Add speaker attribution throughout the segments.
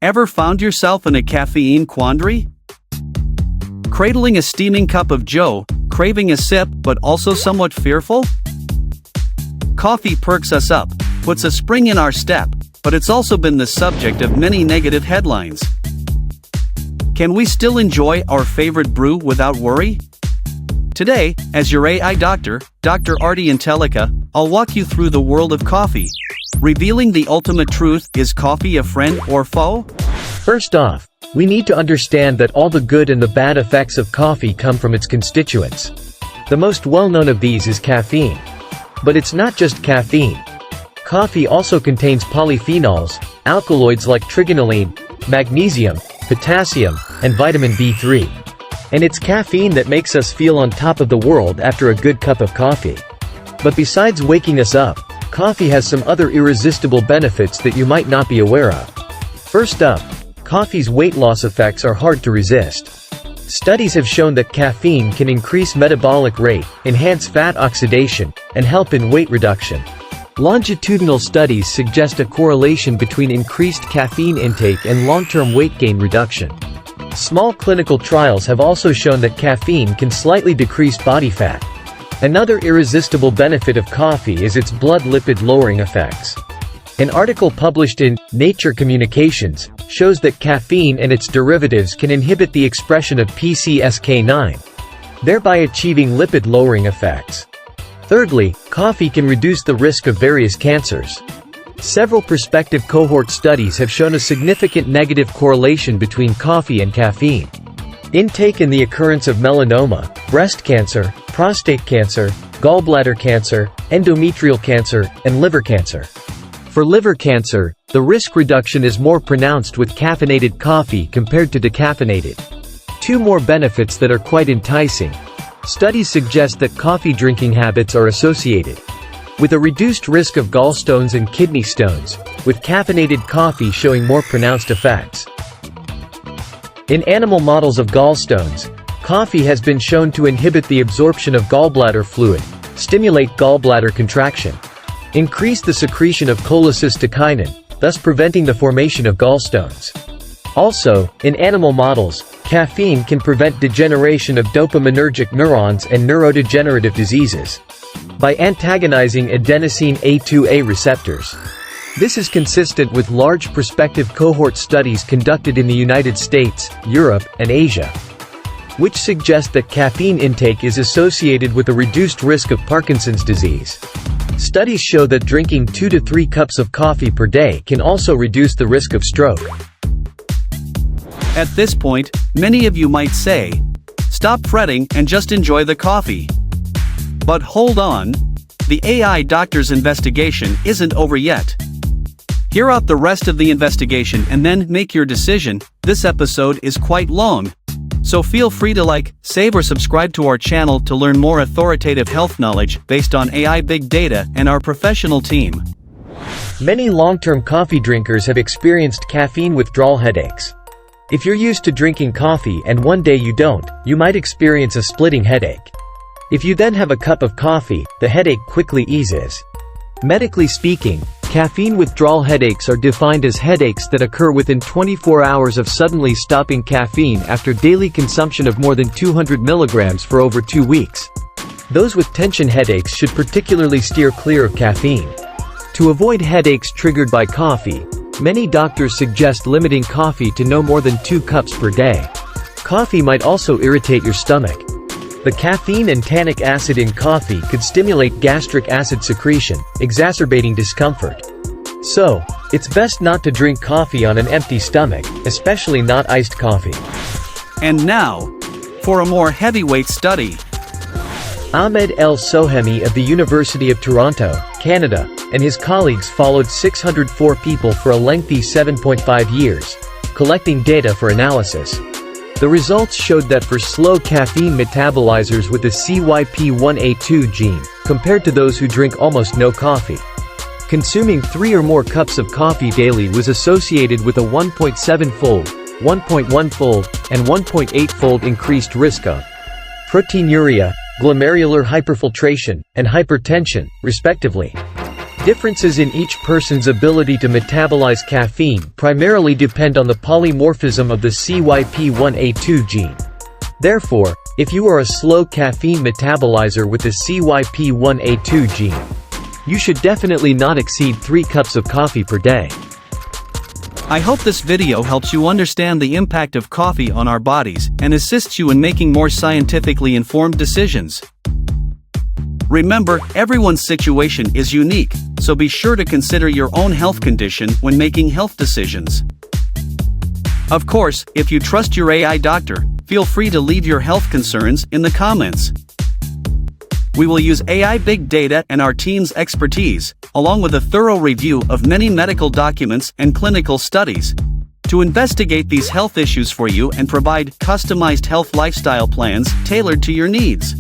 Speaker 1: Ever found yourself in a caffeine quandary? Cradling a steaming cup of joe, craving a sip but also somewhat fearful? Coffee perks us up, puts a spring in our step, but it's also been the subject of many negative headlines. Can we still enjoy our favorite brew without worry? Today, as your AI doctor, Dr. Artie Intellica, I'll walk you through the world of coffee, revealing the ultimate truth: is coffee a friend or foe?
Speaker 2: First off, we need to understand that all the good and the bad effects of coffee come from its constituents. The most well-known of these is caffeine. But it's not just caffeine. Coffee also contains polyphenols, alkaloids like trigonylene, magnesium, potassium, and vitamin B3. And it's caffeine that makes us feel on top of the world after a good cup of coffee. But besides waking us up, coffee has some other irresistible benefits that you might not be aware of. First up, coffee's weight loss effects are hard to resist. Studies have shown that caffeine can increase metabolic rate, enhance fat oxidation, and help in weight reduction. Longitudinal studies suggest a correlation between increased caffeine intake and long-term weight gain reduction. Small clinical trials have also shown that caffeine can slightly decrease body fat. Another irresistible benefit of coffee is its blood lipid lowering effects. An article published in Nature Communications shows that caffeine and its derivatives can inhibit the expression of PCSK9, thereby achieving lipid-lowering effects. Thirdly, coffee can reduce the risk of various cancers. Several prospective cohort studies have shown a significant negative correlation between coffee and caffeine. Intake and the occurrence of melanoma, breast cancer, prostate cancer, gallbladder cancer, endometrial cancer, and liver cancer. For liver cancer, the risk reduction is more pronounced with caffeinated coffee compared to decaffeinated. Two more benefits that are quite enticing. Studies suggest that coffee drinking habits are associated with a reduced risk of gallstones and kidney stones, with caffeinated coffee showing more pronounced effects. In animal models of gallstones, coffee has been shown to inhibit the absorption of gallbladder fluid, stimulate gallbladder contraction, increase the secretion of cholecystokinin, thus preventing the formation of gallstones. Also, in animal models, caffeine can prevent degeneration of dopaminergic neurons and neurodegenerative diseases by antagonizing adenosine A2A receptors. This is consistent with large prospective cohort studies conducted in the United States, Europe, and Asia, which suggest that caffeine intake is associated with a reduced risk of Parkinson's disease. Studies show that drinking 2 to 3 cups of coffee per day can also reduce the risk of stroke.
Speaker 1: At this point, many of you might say, stop fretting and just enjoy the coffee. But hold on, the AI doctor's investigation isn't over yet. Hear out the rest of the investigation and then make your decision. This episode is quite long, so feel free to like, save or subscribe to our channel to learn more authoritative health knowledge based on AI big data and our professional team.
Speaker 2: Many long-term coffee drinkers have experienced caffeine withdrawal headaches. If you're used to drinking coffee and one day you don't, you might experience a splitting headache. If you then have a cup of coffee, the headache quickly eases. Medically speaking, caffeine withdrawal headaches are defined as headaches that occur within 24 hours of suddenly stopping caffeine after daily consumption of more than 200 milligrams for over 2 weeks. Those with tension headaches should particularly steer clear of caffeine. To avoid headaches triggered by coffee, many doctors suggest limiting coffee to no more than 2 cups per day. Coffee might also irritate your stomach. The caffeine and tannic acid in coffee could stimulate gastric acid secretion, exacerbating discomfort. So, it's best not to drink coffee on an empty stomach, especially not iced coffee.
Speaker 1: And now, for a more heavyweight study.
Speaker 2: Ahmed El-Sohemi of the University of Toronto, Canada, and his colleagues followed 604 people for a lengthy 7.5 years, collecting data for analysis. The results showed that for slow caffeine metabolizers with the CYP1A2 gene, compared to those who drink almost no coffee, consuming 3 or more cups of coffee daily was associated with a 1.7-fold, 1.1-fold, and 1.8-fold increased risk of proteinuria, glomerular hyperfiltration, and hypertension, respectively. Differences in each person's ability to metabolize caffeine primarily depend on the polymorphism of the CYP1A2 gene. Therefore, if you are a slow caffeine metabolizer with the CYP1A2 gene, you should definitely not exceed 3 cups of coffee per day.
Speaker 1: I hope this video helps you understand the impact of coffee on our bodies and assists you in making more scientifically informed decisions. Remember, everyone's situation is unique, so be sure to consider your own health condition when making health decisions. Of course, if you trust your AI doctor, feel free to leave your health concerns in the comments. We will use AI big data and our team's expertise, along with a thorough review of many medical documents and clinical studies, to investigate these health issues for you and provide customized health lifestyle plans tailored to your needs.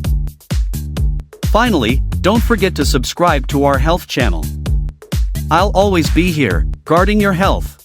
Speaker 1: Finally, don't forget to subscribe to our health channel. I'll always be here, guarding your health.